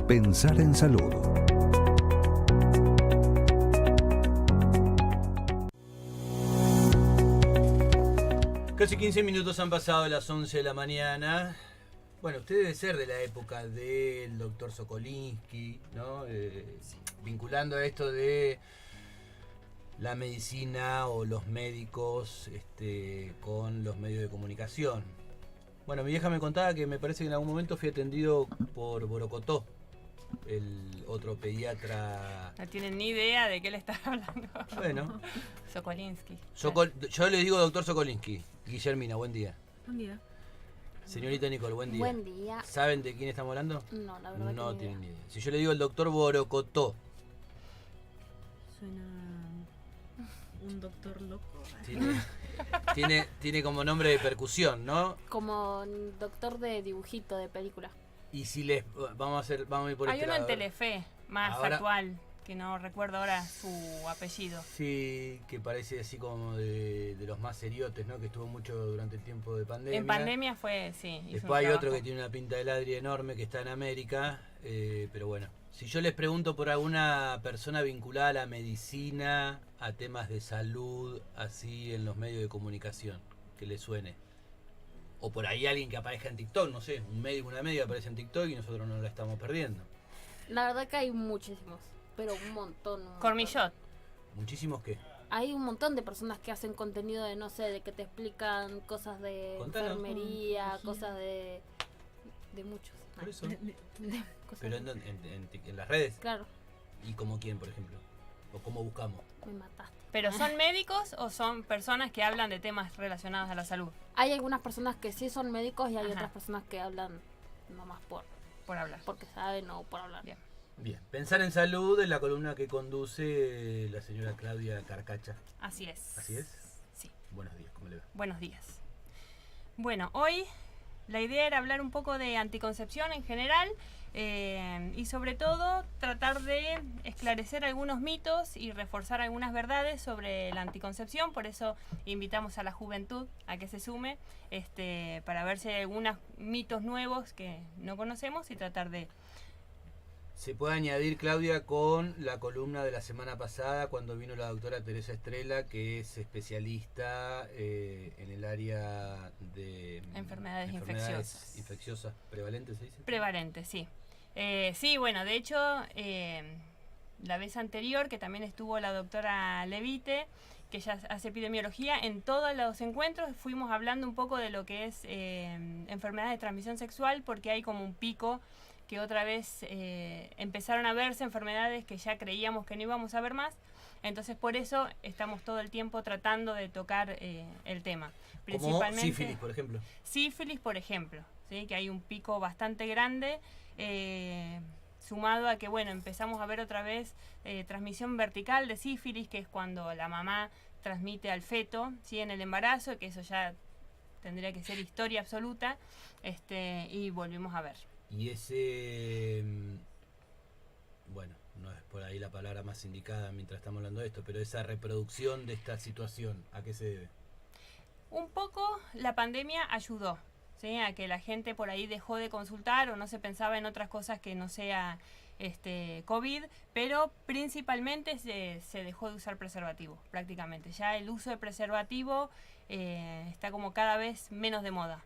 Pensar en salud. Casi 15 minutos han pasado de las 11 de la mañana. Bueno, usted debe ser de la época del doctor Sokolinsky, ¿no? Vinculando a esto de la medicina o los médicos con los medios de comunicación. Bueno, mi vieja me contaba que me parece que en algún momento fui atendido por Borocotó, el otro pediatra. No tienen ni idea de qué le estás hablando. Bueno. Sokolinsky. Yo le digo doctor Sokolinsky. Guillermina, buen día. Buen día. Señorita Nicole, buen día. Buen día. ¿Saben de quién estamos hablando? No, la verdad No que tienen ni idea. Si yo le digo el doctor Borocotó, Suena un doctor loco. tiene como nombre de percusión, ¿no? como un doctor de dibujito de película. Y si les vamos a ir por Hay este uno en lado. Telefe, más Ahora- actual, que no recuerdo ahora su apellido. Sí, que parece así como de los más seriotes, ¿no? Que estuvo mucho durante el tiempo de pandemia. En pandemia fue, sí. hizo Después un hay otro trabajo. que tiene una pinta de ladri enorme que está en América, pero bueno. Si yo les pregunto por alguna persona vinculada a la medicina, a temas de salud, así en los medios de comunicación, que les suene. O por ahí alguien que aparezca en TikTok, no sé, un médico, una médica aparece en TikTok y nosotros no la estamos perdiendo. La verdad que hay muchísimos, pero un montón. Cormillot. Muchísimos que. Hay un montón de personas que hacen contenido de, no sé, de que te explican cosas de Contanos. enfermería, cosas de muchos. Por eso. Cosas Pero de- en las redes. Claro, ¿Y como quién, por ejemplo? ¿O cómo buscamos? me mataste. ¿Pero son médicos o son personas que hablan de temas relacionados a la salud? Hay algunas personas que sí son médicos y hay Ajá. otras personas que hablan nomás Por hablar. porque saben o por hablar. Bien. Bien, Pensar en Salud es la columna que conduce la señora Claudia Carcacha. Así es. ¿Así es? Sí. Buenos días, ¿cómo le va? Buenos días. Bueno, hoy la idea era hablar un poco de anticoncepción en general y sobre todo tratar de esclarecer algunos mitos y reforzar algunas verdades sobre la anticoncepción. Por eso invitamos a la juventud a que se sume para ver si hay algunos mitos nuevos que no conocemos y tratar de... Se puede añadir, Claudia, con la columna de la semana pasada cuando vino la doctora Teresa Estrella, que es especialista en el área de Enfermedades infecciosas prevalentes, ¿se dice? Prevalente, sí. Sí, bueno, de hecho, la vez anterior, que también estuvo la doctora Levite, que ya hace epidemiología, en todos los encuentros fuimos hablando un poco de lo que es enfermedades de transmisión sexual, porque hay como un pico que otra vez empezaron a verse enfermedades que ya creíamos que no íbamos a ver más. Entonces, por eso estamos todo el tiempo tratando de tocar el tema. Como sífilis, por ejemplo. Sífilis, por ejemplo, ¿sí? Que hay un pico bastante grande, sumado a que, bueno, empezamos a ver otra vez transmisión vertical de sífilis, que es cuando la mamá transmite al feto, ¿sí? En el embarazo, que eso ya tendría que ser historia absoluta, y volvimos a ver. Y ese, bueno, no es por ahí la palabra más indicada mientras estamos hablando de esto, pero esa reproducción de esta situación, ¿a qué se debe? Un poco la pandemia ayudó, ¿sí? A que la gente por ahí dejó de consultar o no se pensaba en otras cosas que no sea COVID, pero principalmente se dejó de usar preservativo, prácticamente. Ya el uso de preservativo está como cada vez menos de moda.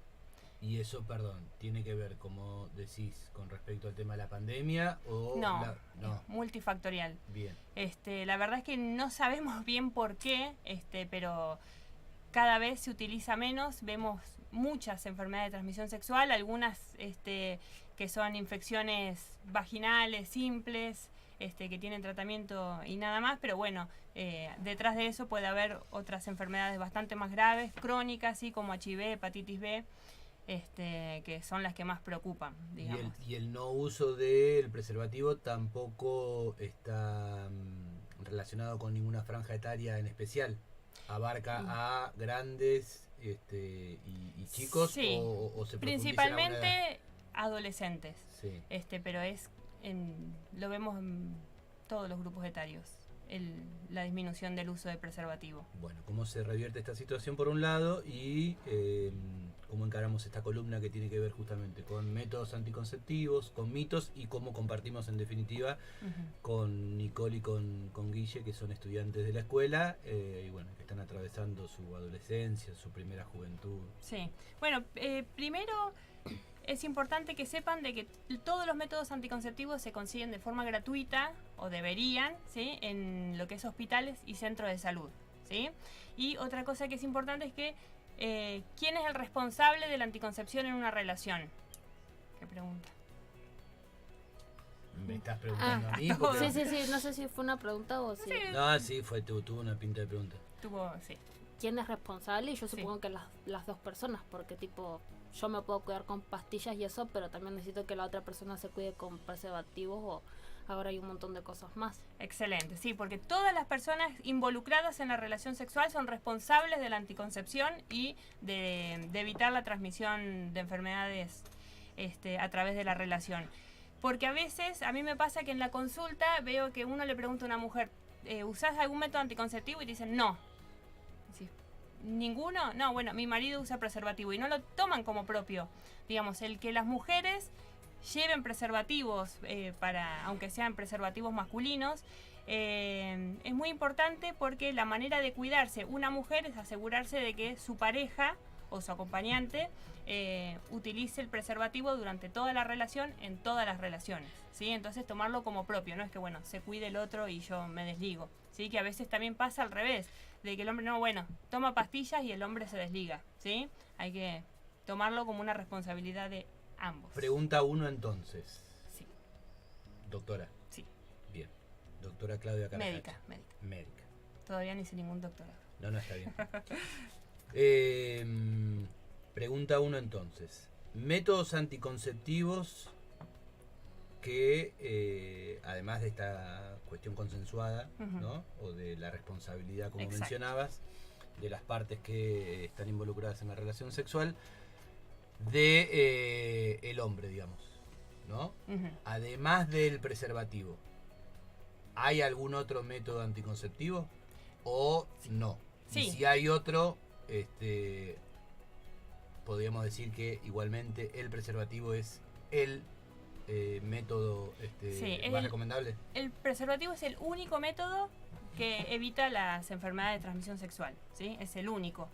Y eso, perdón, ¿tiene que ver, como decís, con respecto al tema de la pandemia o...? No, No, es multifactorial. bien. La verdad es que no sabemos bien por qué, pero cada vez se utiliza menos. Vemos muchas enfermedades de transmisión sexual, algunas que son infecciones vaginales simples, que tienen tratamiento y nada más, pero bueno, detrás de eso puede haber otras enfermedades bastante más graves, crónicas, ¿sí? Como HIV, hepatitis B, que son las que más preocupan, digamos. Y el no uso del preservativo tampoco está relacionado con ninguna franja etaria en especial. Abarca a grandes y chicos, Sí, o se profundiza en alguna edad? principalmente adolescentes, Sí. pero lo vemos en todos los grupos etarios, la disminución del uso de preservativo. Bueno, ¿cómo se revierte esta situación por un lado? Y cómo encaramos esta columna que tiene que ver justamente con métodos anticonceptivos, con mitos y cómo compartimos en definitiva con Nicole y con Guille, que son estudiantes de la escuela y bueno, que están atravesando su adolescencia, su primera juventud. Sí, bueno, primero es importante que sepan de que todos los métodos anticonceptivos se consiguen de forma gratuita, o deberían, ¿sí?, en lo que es hospitales y centros de salud, ¿sí? Y otra cosa que es importante es que ¿quién es el responsable de la anticoncepción en una relación? ¿Qué pregunta? ¿Me estás preguntando a mí? Porque- Sí, no sé si fue una pregunta o si... No, sí, tuvo una pinta de pregunta. Sí. ¿Quién es responsable? Y yo Sí. supongo que las dos personas, porque tipo, yo me puedo cuidar con pastillas y eso, pero también necesito que la otra persona se cuide con preservativos o ahora hay un montón de cosas más. Excelente, sí, porque todas las personas involucradas en la relación sexual son responsables de la anticoncepción y de evitar la transmisión de enfermedades a través de la relación. Porque a veces, a mí me pasa que en la consulta veo que uno le pregunta a una mujer, ¿usás algún método anticonceptivo? Y dicen, no. Sí. ¿Ninguno? No, bueno, mi marido usa preservativo y no lo toman como propio. Digamos, el que las mujeres lleven preservativos, aunque sean preservativos masculinos, es muy importante porque la manera de cuidarse una mujer es asegurarse de que su pareja o su acompañante utilice el preservativo durante toda la relación, en todas las relaciones, ¿sí? Entonces tomarlo como propio, no es que bueno, se cuide el otro y yo me desligo, ¿sí? Que a veces también pasa al revés, de que el hombre toma pastillas y el hombre se desliga, ¿sí? Hay que tomarlo como una responsabilidad de ambos. Pregunta 1 entonces. Sí. Doctora. Sí. Bien. Doctora Claudia Caracacha. Médica. Todavía ni hice ningún doctorado. No, está bien. Pregunta 1 entonces. Métodos anticonceptivos que, además de esta cuestión consensuada, ¿no? O de la responsabilidad, como Exacto. mencionabas, de las partes que están involucradas en la relación sexual, de el hombre, digamos, ¿no? Además del preservativo, ¿hay algún otro método anticonceptivo o no? Sí. Y si hay otro, podríamos decir que igualmente el preservativo es el método Sí, más recomendable. El preservativo es el único método que evita las enfermedades de transmisión sexual, ¿sí? Es el único.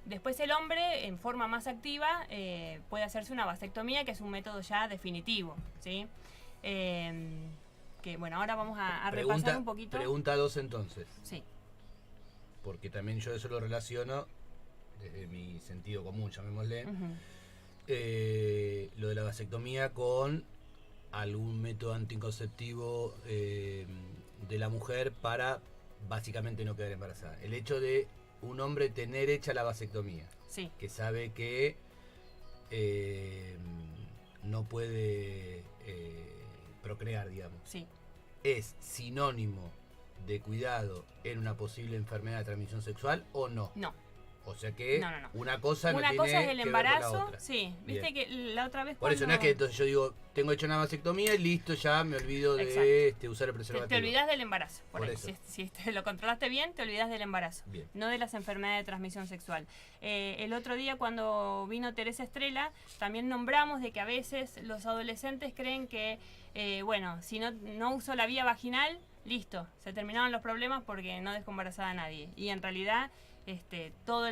Después el hombre, en forma más activa, puede hacerse una vasectomía, que es un método ya definitivo, ¿sí? Que bueno, ahora vamos a repasar un poquito. Pregunta 2 entonces, Sí, porque también yo eso lo relaciono desde mi sentido común, llamémosle, lo de la vasectomía con algún método anticonceptivo de la mujer para básicamente no quedar embarazada. El hecho de un hombre tener hecha la vasectomía, sí, que sabe que no puede procrear, digamos, sí. ¿es sinónimo de cuidado en una posible enfermedad de transmisión sexual o no? No. O sea que No. una cosa no Una tiene cosa es el que ver con la embarazo, otra. sí. Viste Bien. que la otra vez Por eso no es que entonces yo digo, tengo hecho una vasectomía y listo, ya me olvido de usar el preservativo. te olvidas del embarazo. Por ahí. eso. Si te lo controlaste bien, te olvidas del embarazo. Bien. No de las enfermedades de transmisión sexual. El otro día cuando vino Teresa Estrella, también nombramos de que a veces los adolescentes creen que, bueno, si no uso la vía vaginal, listo, se terminaron los problemas porque no dejo embarazada a nadie. Y en realidad, todos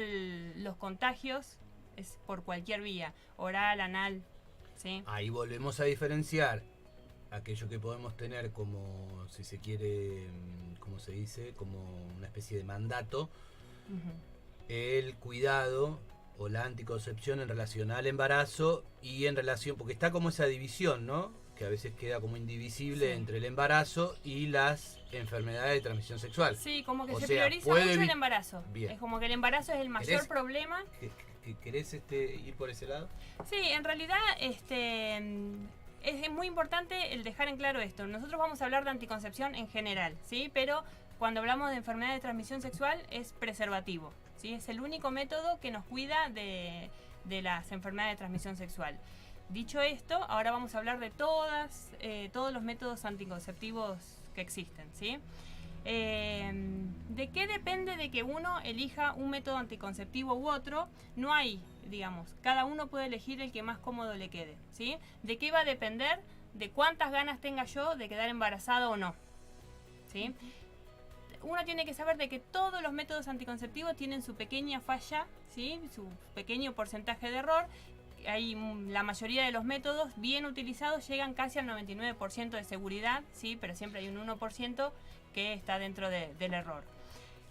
los contagios es por cualquier vía, oral, anal, ¿sí? Ahí volvemos a diferenciar aquello que podemos tener como, si se quiere, como se dice, como una especie de mandato, el cuidado o la anticoncepción en relación al embarazo y en relación, porque está como esa división, ¿no? Que a veces queda como indivisible entre el embarazo y las enfermedades de transmisión sexual. Sí, como que O se sea, prioriza puede mucho el evi- embarazo. Bien. Es como que el embarazo es el mayor ¿Querés- problema. ¿Querés ir por ese lado? Sí, en realidad es muy importante el dejar en claro esto. Nosotros vamos a hablar de anticoncepción en general, ¿sí? Pero cuando hablamos de enfermedad de transmisión sexual es preservativo, ¿sí? Es el único método que nos cuida de las enfermedades de transmisión sexual. Dicho esto, ahora vamos a hablar de todos los métodos anticonceptivos que existen, ¿sí? ¿De qué depende de que uno elija un método anticonceptivo u otro? No hay, digamos, cada uno puede elegir el que más cómodo le quede, ¿sí? ¿De qué va a depender? De cuántas ganas tenga yo de quedar embarazada o no, ¿sí? Uno tiene que saber de que todos los métodos anticonceptivos tienen su pequeña falla, ¿sí? Su pequeño porcentaje de error. La mayoría de los métodos bien utilizados llegan casi al 99% de seguridad, ¿sí? Pero siempre hay un 1% que está dentro del error.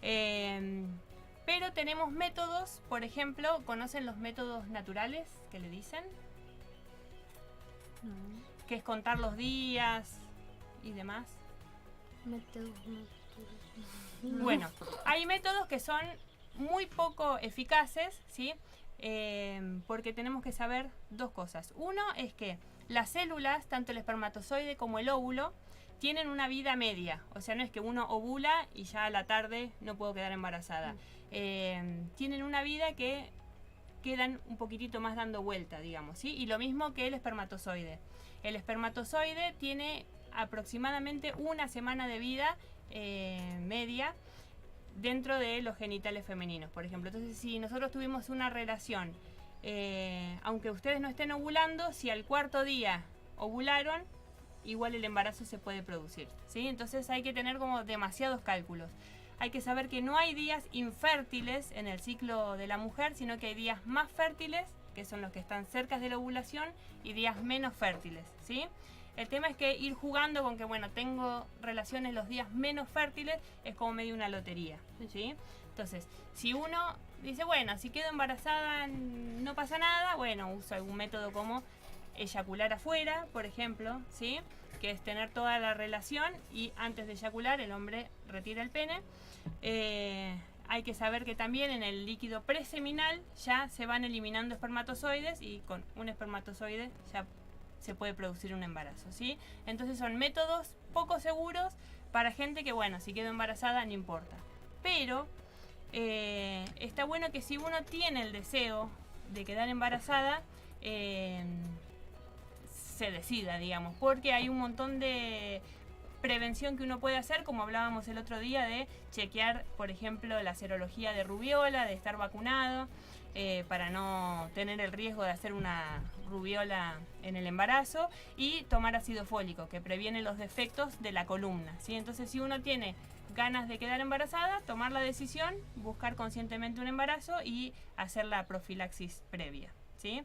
Pero tenemos métodos, por ejemplo, ¿conocen los métodos naturales que le dicen? No. Que es contar los días y demás. Bueno, hay métodos que son muy poco eficaces, ¿sí? Porque tenemos que saber dos cosas. Uno es que las células, tanto el espermatozoide como el óvulo, tienen una vida media. O sea, no es que uno ovula y ya a la tarde no puedo quedar embarazada. Tienen una vida que quedan un poquitito más dando vuelta, digamos, ¿sí? Y lo mismo que el espermatozoide. El espermatozoide tiene aproximadamente una semana de vida media dentro de los genitales femeninos, por ejemplo. Entonces, si nosotros tuvimos una relación, aunque ustedes no estén ovulando, si al cuarto día ovularon, igual el embarazo se puede producir, ¿sí? Entonces hay que tener como demasiados cálculos. Hay que saber que no hay días infértiles en el ciclo de la mujer, sino que hay días más fértiles, que son los que están cerca de la ovulación, y días menos fértiles, ¿sí? El tema es que ir jugando con que, bueno, tengo relaciones los días menos fértiles, es como medio una lotería, ¿sí? Entonces, si uno dice, bueno, si quedo embarazada no pasa nada, bueno, uso algún método como eyacular afuera, por ejemplo, ¿sí? Que es tener toda la relación y antes de eyacular el hombre retira el pene. Hay que saber que también en el líquido preseminal ya se van eliminando espermatozoides y con un espermatozoide ya se puede producir un embarazo, ¿sí? Entonces son métodos poco seguros para gente que, bueno, si quedo embarazada no importa. Pero está bueno que si uno tiene el deseo de quedar embarazada, se decida, digamos, porque hay un montón de prevención que uno puede hacer, como hablábamos el otro día, de chequear, por ejemplo, la serología de rubiola, de estar vacunado, para no tener el riesgo de hacer una rubiola en el embarazo, y tomar ácido fólico, que previene los defectos de la columna, ¿sí? Entonces, si uno tiene ganas de quedar embarazada, tomar la decisión, buscar conscientemente un embarazo y hacer la profilaxis previa, ¿sí?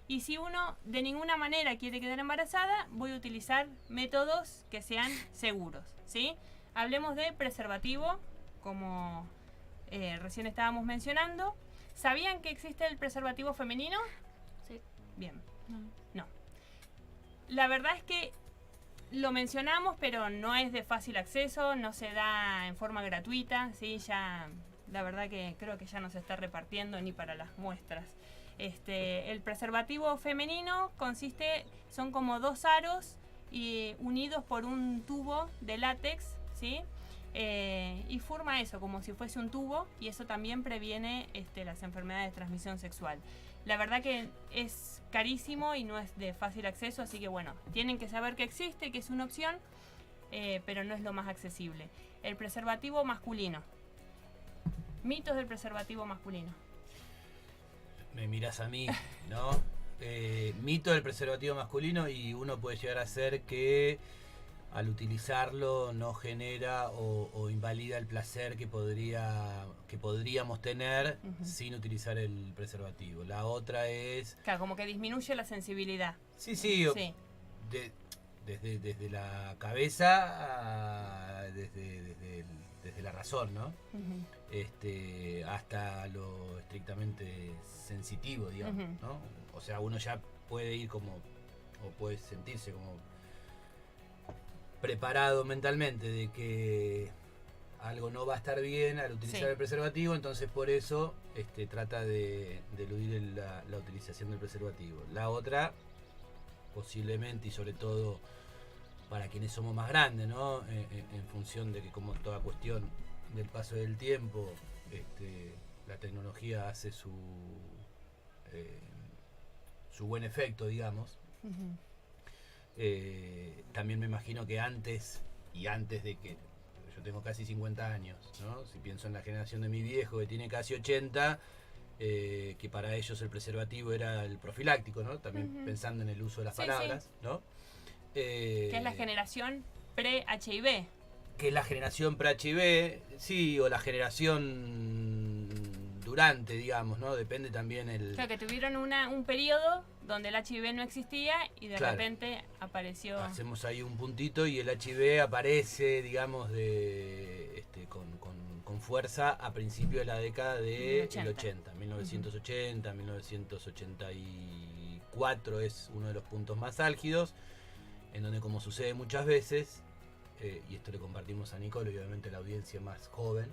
Y si uno de ninguna manera quiere quedar embarazada, voy a utilizar métodos que sean seguros, ¿sí? Hablemos de preservativo, como recién estábamos mencionando. ¿Sabían que existe el preservativo femenino? Sí. Bien. No. No. La verdad es que lo mencionamos, pero no es de fácil acceso, no se da en forma gratuita, ¿sí? Ya, la verdad que creo que ya no se está repartiendo ni para las muestras. El preservativo femenino son como dos aros y unidos por un tubo de látex, ¿sí? Y forma eso, como si fuese un tubo, y eso también previene las enfermedades de transmisión sexual. La verdad que es carísimo y no es de fácil acceso, así que bueno, tienen que saber que existe, que es una opción, pero no es lo más accesible. El preservativo masculino. Mitos del preservativo masculino. Me mirás a mí, ¿no? Mito del preservativo masculino, y uno puede llegar a ser que al utilizarlo no genera o invalida el placer que podríamos tener sin utilizar el preservativo. La otra es... Claro, como que disminuye la sensibilidad. Sí. Desde la cabeza, desde la razón, ¿no? Hasta lo estrictamente sensitivo, digamos, ¿no? O sea, uno ya puede ir como, o puede sentirse como preparado mentalmente de que algo no va a estar bien al utilizar el preservativo, entonces por eso trata de eludir la utilización del preservativo. La otra, posiblemente, y sobre todo para quienes somos más grandes, ¿no? En función de que, como toda cuestión del paso del tiempo, la tecnología hace su buen efecto, digamos. También me imagino que antes de que yo tengo casi 50 años, ¿no? Si pienso en la generación de mi viejo que tiene casi 80, que para ellos el preservativo era el profiláctico, ¿no? También pensando en el uso de las palabras, ¿no? Que es la generación pre-HIV. Que es la generación pre-HIV, sí, o la generación durante, digamos, ¿no? Depende también el... Claro, que tuvieron un periodo donde el HIV no existía y de repente apareció... Hacemos ahí un puntito y el HIV aparece, digamos, con fuerza a principios de la década del 80. 1980, 1984 es uno de los puntos más álgidos, en donde, como sucede muchas veces, y esto le compartimos a Nicole y obviamente a la audiencia más joven,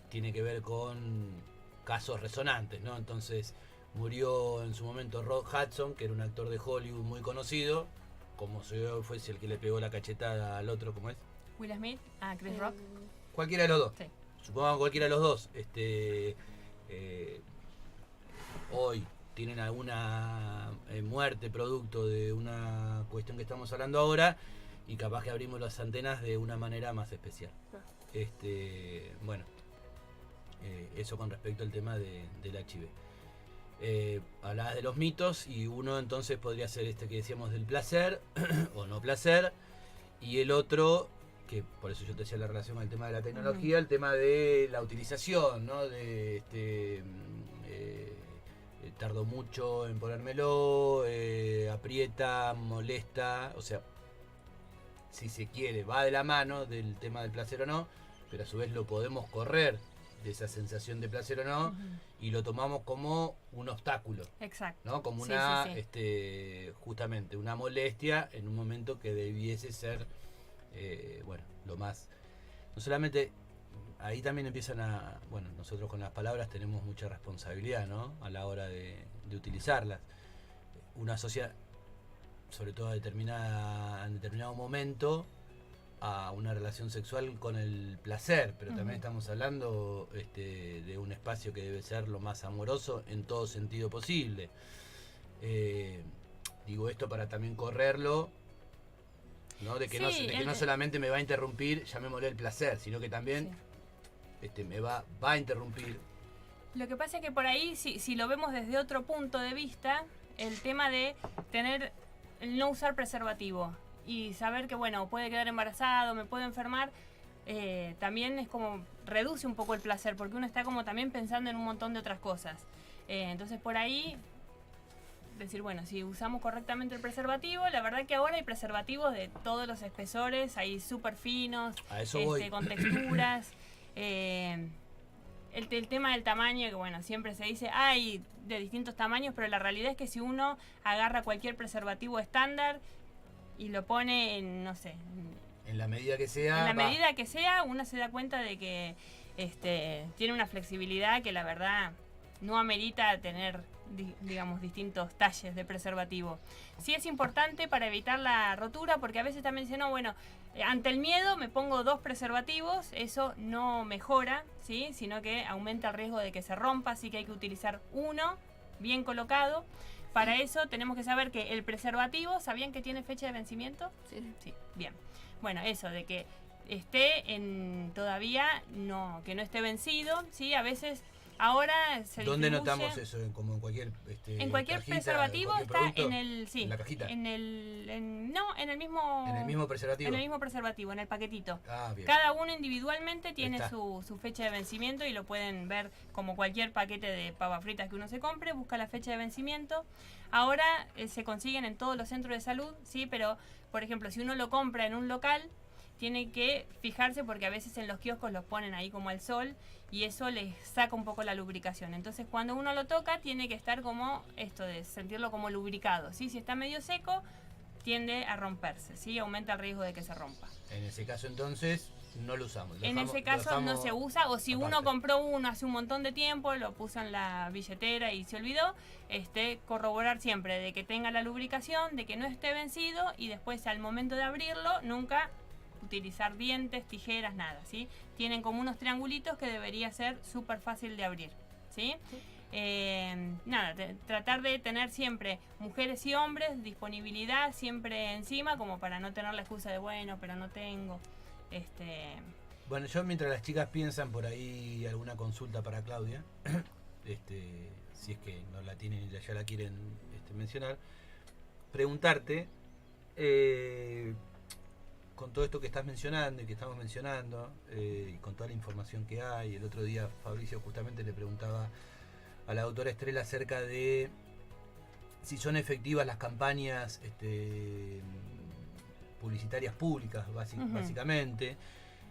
tiene que ver con casos resonantes, ¿no? Entonces murió en su momento Rod Hudson, que era un actor de Hollywood muy conocido, como si fuese el que le pegó la cachetada al otro, ¿cómo es? Will Smith, Chris Rock. Cualquiera de los dos. Sí. Supongamos cualquiera de los dos. Hoy tienen alguna muerte producto de una cuestión que estamos hablando ahora, y capaz que abrimos las antenas de una manera más especial. Bueno, eso con respecto al tema del HIV. Hablabas de los mitos, y uno entonces podría ser este que decíamos del placer o no placer, y el otro, que por eso yo te decía la relación con el tema de la tecnología, el tema de la utilización, ¿no? Tardo mucho en ponérmelo, aprieta, molesta, o sea, si se quiere, va de la mano del tema del placer o no, pero a su vez lo podemos correr de esa sensación de placer o no, y lo tomamos como un obstáculo. Exacto. ¿No? Como Sí, una, sí. Justamente una molestia en un momento que debiese ser, bueno, lo más... No solamente, ahí también empiezan a... Bueno, nosotros con las palabras tenemos mucha responsabilidad, ¿no? A la hora de utilizarlas. Una sociedad, sobre todo en determinado momento, a una relación sexual con el placer, pero también estamos hablando de un espacio que debe ser lo más amoroso en todo sentido posible. Digo esto para también correrlo, ¿no? De que, no solamente me va a interrumpir, llamémosle el placer, sino que también me va a interrumpir. Lo que pasa es que por ahí, si lo vemos desde otro punto de vista, el tema de el no usar preservativo y saber que, bueno, puede quedar embarazado, me puedo enfermar, también es como reduce un poco el placer, porque uno está como también pensando en un montón de otras cosas. Entonces por ahí decir, bueno, si usamos correctamente el preservativo, la verdad que ahora hay preservativos de todos los espesores, hay súper finos, con texturas. El tema del tamaño, que bueno, siempre se dice, hay de distintos tamaños, pero la realidad es que si uno agarra cualquier preservativo estándar y lo pone en, no sé... En la medida que sea... En la medida que sea, uno se da cuenta de que tiene una flexibilidad que la verdad no amerita tener, digamos, distintos talles de preservativo. Sí es importante para evitar la rotura, porque a veces también dicen, no, bueno, ante el miedo me pongo 2 preservativos, eso no mejora, ¿sí? Sino que aumenta el riesgo de que se rompa, así que hay que utilizar uno bien colocado. Para eso tenemos que saber que el preservativo, ¿sabían que tiene fecha de vencimiento? Sí, bien. Bueno, eso de que esté todavía que no esté vencido, ¿sí? A veces ahora se ¿Dónde distribuye, notamos eso? Como en cualquier en cualquier cajita, preservativo en cualquier está producto, en la cajita. en el mismo preservativo. En el mismo preservativo, en el paquetito. Bien. Cada uno individualmente tiene Está. su fecha de vencimiento y lo pueden ver como cualquier paquete de papas fritas que uno se compre, busca la fecha de vencimiento. Ahora se consiguen en todos los centros de salud, sí, pero por ejemplo, si uno lo compra en un local, tiene que fijarse porque a veces en los kioscos los ponen ahí como al sol y eso les saca un poco la lubricación. Entonces cuando uno lo toca tiene que estar como esto de sentirlo como lubricado, ¿sí? Si está medio seco tiende a romperse, ¿sí? Aumenta el riesgo de que se rompa. En ese caso entonces no lo usamos. En ese caso no se usa, o si aparte. uno compró uno hace un montón de tiempo, lo puso en la billetera y se olvidó, corroborar siempre de que tenga la lubricación, de que no esté vencido y después al momento de abrirlo nunca utilizar dientes, tijeras, nada, ¿sí? Tienen como unos triangulitos que debería ser súper fácil de abrir, ¿sí? Tratar de tener siempre mujeres y hombres, disponibilidad siempre encima, como para no tener la excusa de, bueno, pero no tengo. Bueno, yo mientras las chicas piensan por ahí alguna consulta para Claudia, si es que no la tienen y ya la quieren mencionar, preguntarte, con todo esto que estás mencionando y que estamos mencionando, y con toda la información que hay, el otro día Fabricio justamente le preguntaba a la doctora Estrella acerca de si son efectivas las campañas publicitarias públicas, básicamente.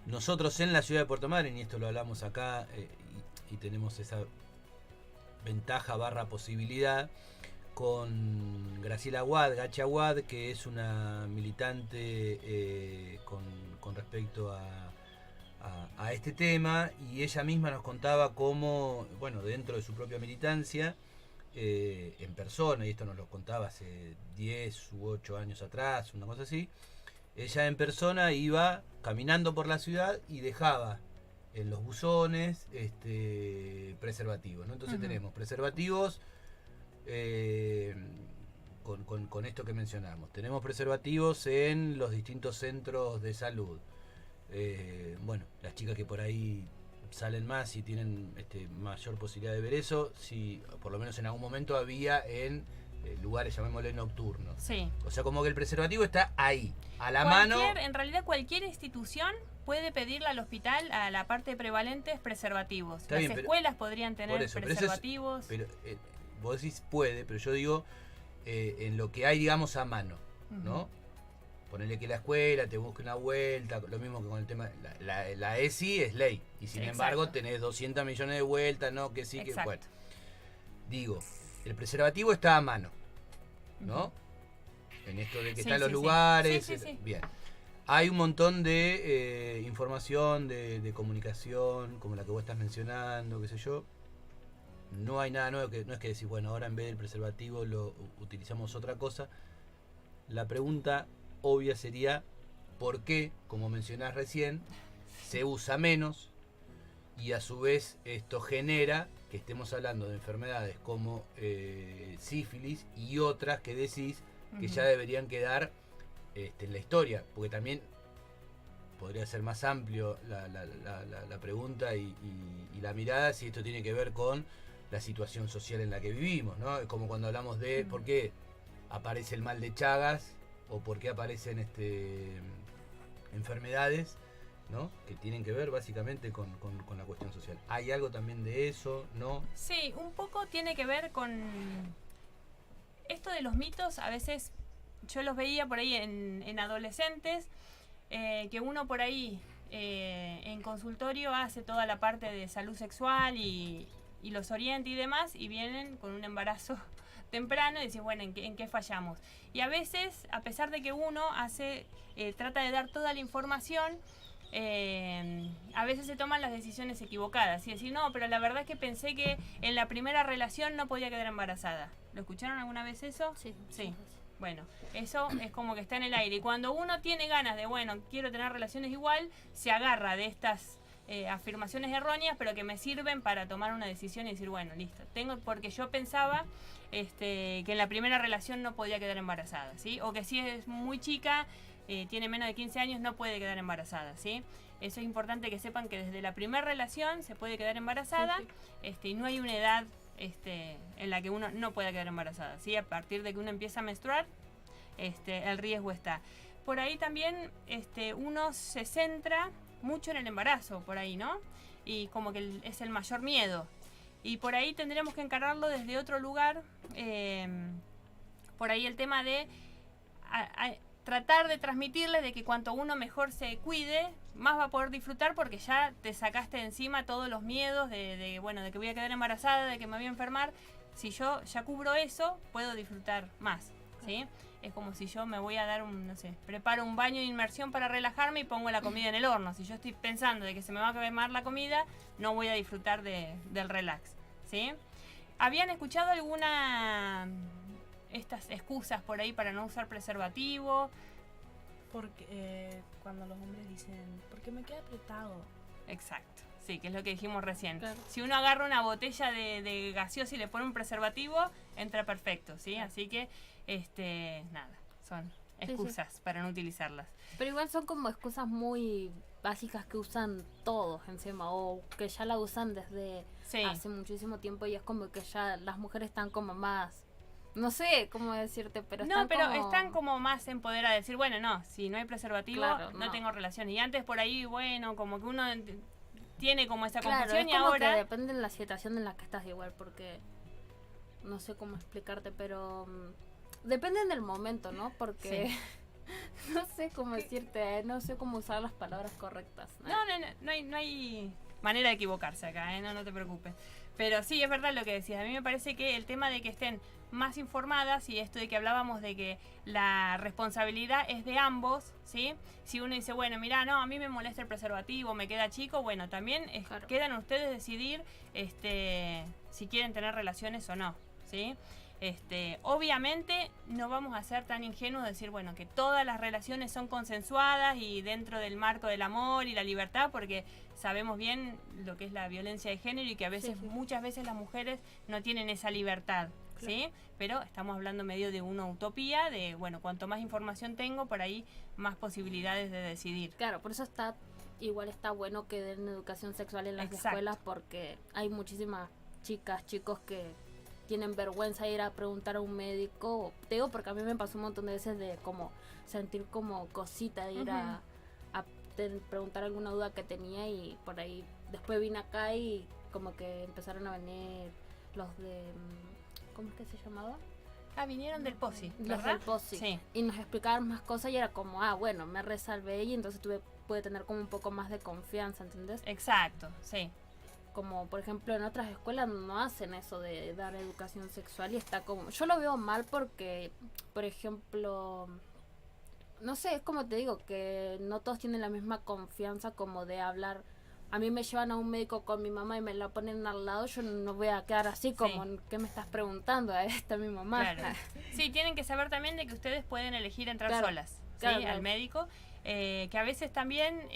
Nosotros en la ciudad de Puerto Madryn, y esto lo hablamos acá, y tenemos esa ventaja / posibilidad, con Graciela Aguad, Gachi Aguad, que es una militante con respecto a este tema, y ella misma nos contaba cómo, bueno, dentro de su propia militancia, en persona, y esto nos lo contaba hace 10 u 8 años atrás, una cosa así, ella en persona iba caminando por la ciudad y dejaba en los buzones preservativos, ¿no? Entonces tenemos preservativos con esto que mencionamos. Tenemos preservativos en los distintos centros de salud. Bueno, las chicas que por ahí salen más y tienen mayor posibilidad de ver eso, si por lo menos en algún momento había en lugares, llamémosle nocturnos. Sí. O sea, como que el preservativo está ahí, a la mano. En realidad cualquier institución puede pedirle al hospital, a la parte de prevalentes, preservativos. Está Las bien, escuelas podrían tener eso, preservativos. Pero vos decís puede, pero yo digo en lo que hay, digamos, a mano, ¿no? Ponerle que la escuela te busque una vuelta, lo mismo que con el tema, la ESI es ley, y sin embargo tenés 200 millones de vueltas, ¿no? Que sí, que bueno. Digo, el preservativo está a mano, ¿no? En esto de que está en los lugares. Sí. Bien. Hay un montón de información, de comunicación, como la que vos estás mencionando, qué sé yo. No hay nada nuevo, no es que decís, bueno, ahora en vez del preservativo lo utilizamos otra cosa. La pregunta obvia sería, ¿por qué, como mencionás recién, se usa menos? Y a su vez esto genera que estemos hablando de enfermedades como sífilis y otras que decís que ya deberían quedar en la historia, porque también podría ser más amplio la pregunta y la mirada si esto tiene que ver con la situación social en la que vivimos, ¿no? Es como cuando hablamos de por qué aparece el mal de Chagas o por qué aparecen enfermedades, ¿no? Que tienen que ver básicamente con la cuestión social. ¿Hay algo también de eso, no? Sí, un poco tiene que ver con esto de los mitos. A veces yo los veía por ahí en adolescentes, que uno por ahí en consultorio hace toda la parte de salud sexual y los orienta y demás, y vienen con un embarazo temprano y dicen, bueno, ¿en qué fallamos? Y a veces, a pesar de que uno trata de dar toda la información, a veces se toman las decisiones equivocadas y decir, no, pero la verdad es que pensé que en la primera relación no podía quedar embarazada. ¿Lo escucharon alguna vez eso? Sí. Bueno, eso es como que está en el aire. Y cuando uno tiene ganas de, bueno, quiero tener relaciones igual, se agarra de estas afirmaciones erróneas, pero que me sirven para tomar una decisión y decir, bueno, listo, porque yo pensaba que en la primera relación no podía quedar embarazada, ¿sí? O que si es muy chica, tiene menos de 15 años, no puede quedar embarazada, ¿sí? Eso es importante que sepan que desde la primera relación se puede quedar embarazada, y no hay una edad en la que uno no pueda quedar embarazada, ¿sí? A partir de que uno empieza a menstruar, el riesgo está. Por ahí también uno se centra mucho en el embarazo, por ahí, ¿no? Y como que es el mayor miedo. Y por ahí tendremos que encararlo desde otro lugar. Por ahí el tema de tratar de transmitirles de que cuanto uno mejor se cuide, más va a poder disfrutar, porque ya te sacaste de encima todos los miedos de que voy a quedar embarazada, de que me voy a enfermar. Si yo ya cubro eso, puedo disfrutar más, ¿sí? Es como si yo me voy a dar preparo un baño de inmersión para relajarme y pongo la comida en el horno. Si yo estoy pensando de que se me va a quemar la comida, no voy a disfrutar del relax, ¿sí? ¿Habían escuchado estas excusas por ahí para no usar preservativo? Porque cuando los hombres dicen, porque me queda apretado. Exacto, sí, que es lo que dijimos recién. Claro. Si uno agarra una botella de gaseosa y le pone un preservativo, entra perfecto, ¿sí? Claro. Así que, nada, son excusas para no utilizarlas. Pero igual son como excusas muy básicas que usan todos encima, o que ya la usan desde hace muchísimo tiempo, y es como que ya las mujeres están como más, no sé cómo decirte, pero están como más empoderadas de decir, bueno, no, si no hay preservativo, Claro, no no. tengo relación. Y antes por ahí, bueno, como que uno tiene como esa claro, confusión es y como ahora... que depende de la situación en la que estás igual, porque no sé cómo explicarte, pero depende del momento, ¿no? Porque no sé cómo decirte, no sé cómo usar las palabras correctas. No hay manera de equivocarse acá, no te preocupes. Pero sí, es verdad lo que decías. A mí me parece que el tema de que estén más informadas y esto de que hablábamos de que la responsabilidad es de ambos, ¿sí? Si uno dice, bueno, mira, no, a mí me molesta el preservativo, me queda chico, bueno, también Claro. quedan ustedes decidir si quieren tener relaciones o no, ¿sí? Obviamente no vamos a ser tan ingenuos de decir, bueno, que todas las relaciones son consensuadas y dentro del marco del amor y la libertad, porque sabemos bien lo que es la violencia de género y que a veces, muchas veces las mujeres no tienen esa libertad, ¿sí? Pero estamos hablando medio de una utopía, de, bueno, cuanto más información tengo, por ahí más posibilidades de decidir. Claro, por eso igual está bueno que den educación sexual en las Exacto. escuelas, porque hay muchísimas chicas, chicos que tienen vergüenza de ir a preguntar a un médico. Te digo porque a mí me pasó un montón de veces de como sentir como cosita de ir a preguntar alguna duda que tenía, y por ahí después vine acá y como que empezaron a venir los de... ¿Cómo es que se llamaba? Vinieron del POSI, Los ¿verdad? del POSI. Sí. Y nos explicaban más cosas y era como, bueno, me resalvé, y entonces pude tener como un poco más de confianza, ¿entendés? Exacto, sí. Como por ejemplo en otras escuelas no hacen eso de dar educación sexual, y está como, yo lo veo mal porque, por ejemplo, no sé, es como te digo, que no todos tienen la misma confianza como de hablar. A mí me llevan a un médico con mi mamá y me la ponen al lado, yo no voy a quedar así como, ¿qué me estás preguntando? A esta mi mamá. Claro. Sí, tienen que saber también de que ustedes pueden elegir entrar Claro, solas, ¿sí? claro. Al médico, que a veces también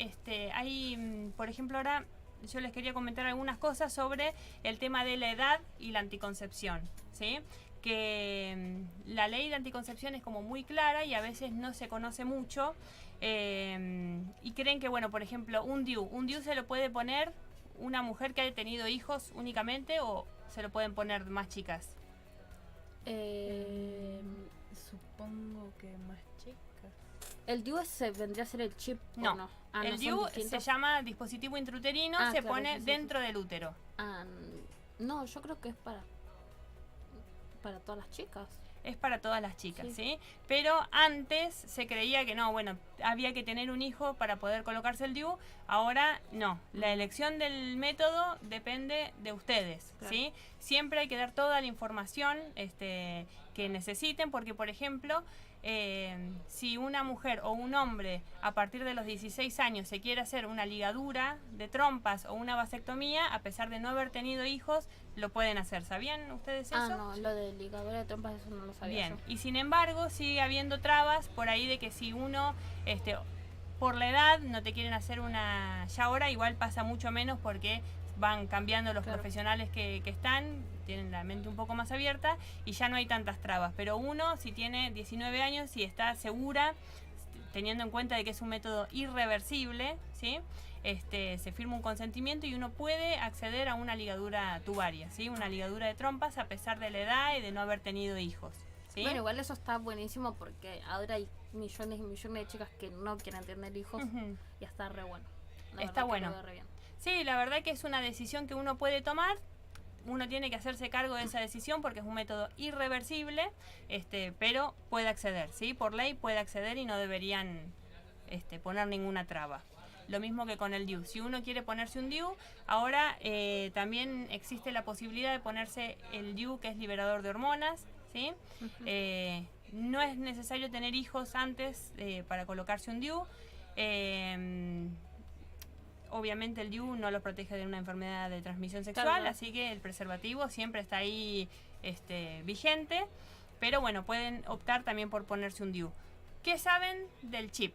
hay, por ejemplo, ahora yo les quería comentar algunas cosas sobre el tema de la edad y la anticoncepción, ¿sí? Que la ley de anticoncepción es como muy clara y a veces no se conoce mucho, y creen que, bueno, por ejemplo, un DIU se lo puede poner una mujer que haya tenido hijos únicamente, o se lo pueden poner más chicas. Supongo que más chicas. El DIU vendría a ser el chip, No. ¿o no? El ¿no son DIU se distintos? llama dispositivo intrauterino, se claro, pone sí. dentro del útero. No, yo creo que es para todas las chicas. Es para todas las chicas, Sí. ¿sí? Pero antes se creía que no, bueno, había que tener un hijo para poder colocarse el DIU. Ahora no. La elección del método depende de ustedes, Claro. ¿sí? Siempre hay que dar toda la información que necesiten, porque, por ejemplo, si una mujer o un hombre a partir de los 16 años se quiere hacer una ligadura de trompas o una vasectomía, a pesar de no haber tenido hijos, lo pueden hacer. ¿Sabían ustedes eso? No, lo de ligadura de trompas, eso no lo sabía. Bien, yo. y sin embargo sigue habiendo trabas por ahí de que si uno, por la edad, no te quieren hacer una... Ya ahora igual pasa mucho menos porque van cambiando los Claro. profesionales que están, tienen la mente un poco más abierta y ya no hay tantas trabas. Pero uno, si tiene 19 años y está segura, teniendo en cuenta de que es un método irreversible, ¿sí? Se firma un consentimiento y uno puede acceder a una ligadura tubaria, ¿sí? Una ligadura de trompas a pesar de la edad y de no haber tenido hijos, ¿sí? Bueno, igual eso está buenísimo porque ahora hay millones y millones de chicas que no quieren tener hijos. Ujú. Y está re bueno. La Está verdad que bueno. lo veo re bien. Sí, la verdad que es una decisión que uno puede tomar. Uno tiene que hacerse cargo de esa decisión porque es un método irreversible, pero puede acceder, ¿sí? Por ley puede acceder y no deberían poner ninguna traba. Lo mismo que con el DIU. Si uno quiere ponerse un DIU, ahora también existe la posibilidad de ponerse el DIU, que es liberador de hormonas, ¿sí? Ujú. No es necesario tener hijos antes para colocarse un DIU. Obviamente el DIU no lo protege de una enfermedad de transmisión sexual, Claro. así que el preservativo siempre está ahí vigente, pero bueno, pueden optar también por ponerse un DIU. ¿Qué saben del chip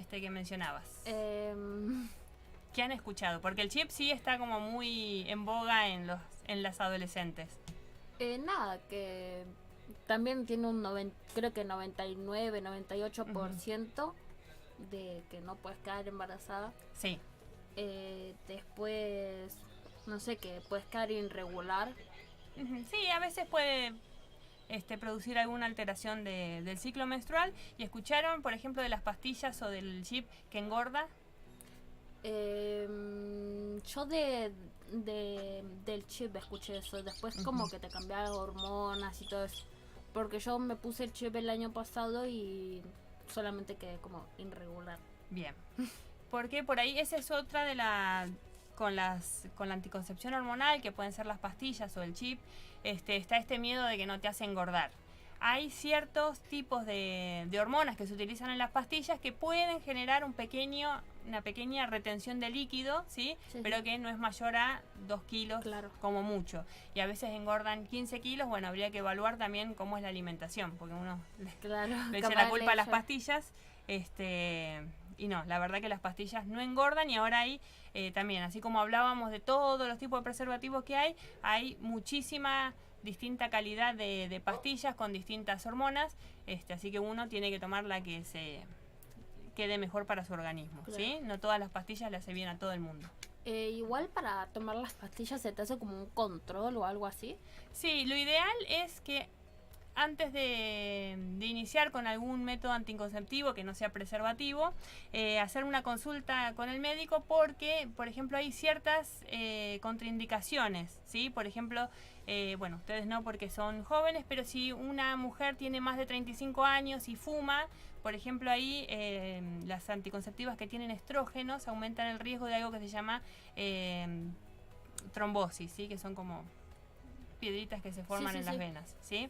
que mencionabas? ¿Qué han escuchado? Porque el chip sí está como muy en boga en las adolescentes. Nada, que también tiene creo que 99, 98% de que no puedes quedar embarazada. Sí. Después, no sé, que puedes quedar irregular. Sí, a veces puede producir alguna alteración del ciclo menstrual. ¿Y escucharon, por ejemplo, de las pastillas o del chip que engorda? Yo del chip escuché eso. Después como que te cambiaba hormonas y todo eso. Porque yo me puse el chip el año pasado y solamente quedé como irregular. Bien. Porque por ahí esa es otra de con la anticoncepción hormonal, que pueden ser las pastillas o el chip, está este miedo de que no te hace engordar. Hay ciertos tipos de hormonas que se utilizan en las pastillas que pueden generar una pequeña retención de líquido, ¿sí? Pero que no es mayor a 2 kilos, claro, como mucho. Y a veces engordan 15 kilos, bueno, habría que evaluar también cómo es la alimentación, porque uno le echa la culpa a las pastillas, y no, la verdad que las pastillas no engordan. Y ahora hay también, así como hablábamos de todos los tipos de preservativos que hay muchísima distinta calidad de pastillas con distintas hormonas, así que uno tiene que tomar la que se quede mejor para su organismo, claro. ¿Sí? No todas las pastillas le hace bien a todo el mundo. Igual para tomar las pastillas se te hace como un control o algo así. Sí, lo ideal es que antes de iniciar con algún método anticonceptivo que no sea preservativo, hacer una consulta con el médico, porque, por ejemplo, hay ciertas contraindicaciones, ¿sí? Por ejemplo, bueno, ustedes no porque son jóvenes, pero si una mujer tiene más de 35 años y fuma, por ejemplo, ahí las anticonceptivas que tienen estrógenos aumentan el riesgo de algo que se llama trombosis, ¿sí? Que son como piedritas que se forman en las venas, ¿sí?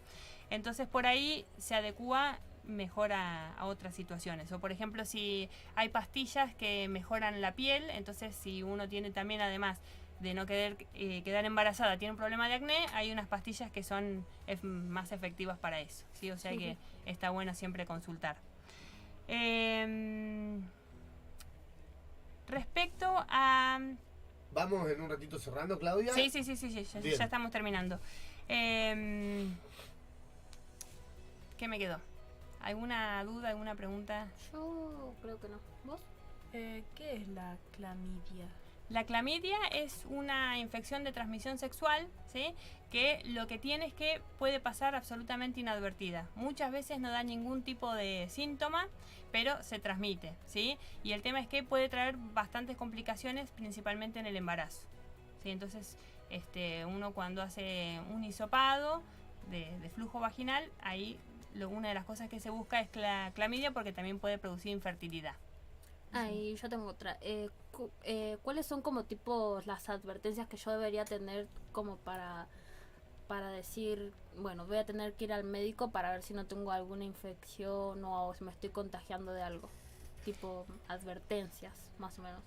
Entonces por ahí se adecúa mejor a otras situaciones. O por ejemplo, si hay pastillas que mejoran la piel, entonces si uno tiene también, además de no quedar embarazada, tiene un problema de acné, hay unas pastillas que son más efectivas para eso, ¿sí? O sea que está bueno siempre consultar. Respecto a... Vamos en un ratito cerrando, Claudia. Sí, ya estamos terminando. ¿Qué me quedó? ¿Alguna duda, alguna pregunta? Yo creo que no. ¿Vos? ¿Qué es la clamidia? La clamidia es una infección de transmisión sexual, ¿sí? Que lo que tiene es que puede pasar absolutamente inadvertida. Muchas veces no da ningún tipo de síntoma, pero se transmite, ¿sí? Y el tema es que puede traer bastantes complicaciones, principalmente en el embarazo, ¿sí? Entonces, uno cuando hace un hisopado de flujo vaginal, ahí una de las cosas que se busca es la clamidia, porque también puede producir infertilidad. Y yo tengo otra. ¿Cuáles son como tipo las advertencias que yo debería tener como para decir, bueno, voy a tener que ir al médico para ver si no tengo alguna infección o si me estoy contagiando de algo? Tipo advertencias, más o menos.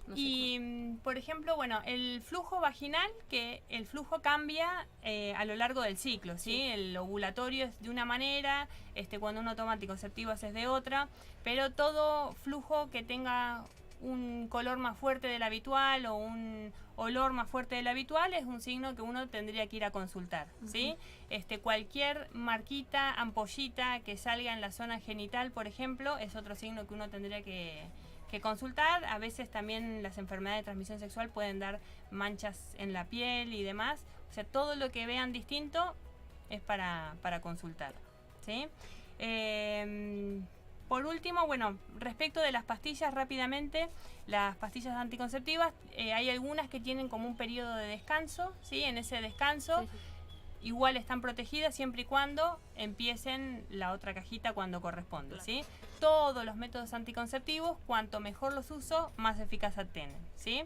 No sé por ejemplo, bueno, el flujo vaginal, que el flujo cambia a lo largo del ciclo, ¿sí? El ovulatorio es de una manera, cuando uno toma anticonceptivos es de otra, pero todo flujo que tenga un color más fuerte del habitual o un olor más fuerte del habitual es un signo que uno tendría que ir a consultar, ¿sí? Cualquier marquita, ampollita que salga en la zona genital, por ejemplo, es otro signo que uno tendría que consultar. A veces también las enfermedades de transmisión sexual pueden dar manchas en la piel y demás. O sea, todo lo que vean distinto es para consultar, ¿sí? Por último, bueno, respecto de las pastillas, rápidamente, las pastillas anticonceptivas, hay algunas que tienen como un periodo de descanso, ¿sí? En ese descanso igual están protegidas siempre y cuando empiecen la otra cajita cuando corresponde, ¿sí? Todos los métodos anticonceptivos, cuanto mejor los uso, más eficacia tienen, ¿sí?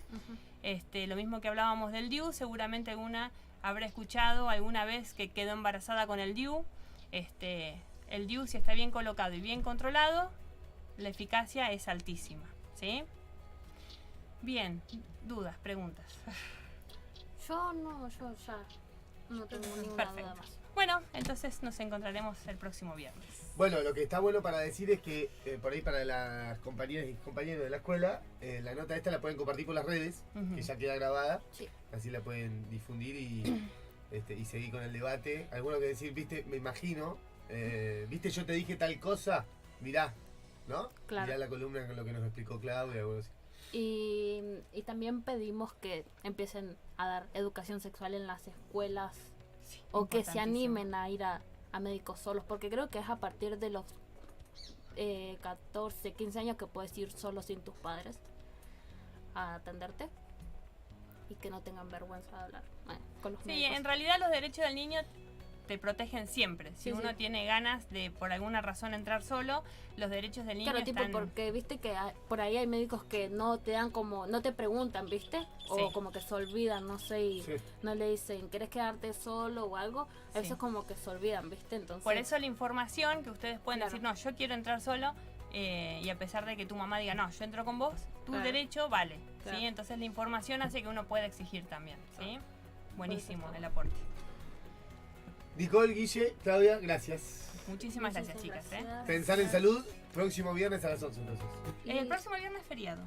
Lo mismo que hablábamos del DIU, seguramente alguna habrá escuchado alguna vez que quedó embarazada con el DIU. El DIU, si está bien colocado y bien controlado, la eficacia es altísima, ¿sí? Bien, dudas, preguntas. Yo ya no tengo ninguna duda más. Bueno, entonces nos encontraremos el próximo viernes. Bueno, lo que está bueno para decir es que por ahí para las compañeras y compañeros de la escuela, la nota esta la pueden compartir por las redes, que ya queda grabada, así la pueden difundir y seguí con el debate. Alguno que decir, viste, me imagino, viste, yo te dije tal cosa, mirá, ¿no? Claro. Mirá la columna con lo que nos explicó Claudia. Algo así. Y también pedimos que empiecen a dar educación sexual en las escuelas o que se animen a ir a médicos solos, porque creo que es a partir de los 14, 15 años que puedes ir solo sin tus padres a atenderte y que no tengan vergüenza de hablar con los médicos. En realidad los derechos del niño te protegen siempre. Si uno tiene ganas de por alguna razón entrar solo, los derechos del niño claro, están... tipo, porque viste que por ahí hay médicos que no te dan como, no te preguntan, ¿viste? O como que se olvidan, no sé, y no le dicen, ¿querés quedarte solo o algo? Eso es como que se olvidan, ¿viste? Entonces, por eso la información que ustedes pueden decir, no, yo quiero entrar solo, y a pesar de que tu mamá diga, no, yo entro con vos, tu derecho vale, ¿sí? Entonces la información hace que uno pueda exigir también, ¿sí? Buenísimo el aporte. Nicole, Guille, Claudia, gracias. Muchísimas gracias, chicas. Pensar en salud, próximo viernes a las 11 entonces. El próximo viernes es feriado.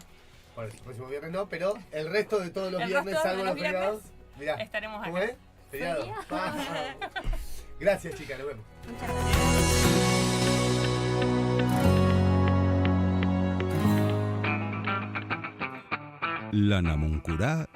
Bueno, el próximo viernes no, pero el resto de todos los El viernes, resto de salvo los los feriados, mirá, estaremos ¿cómo acá. es? Feriado. Gracias, chicas, nos vemos. Muchas gracias. La Namuncurá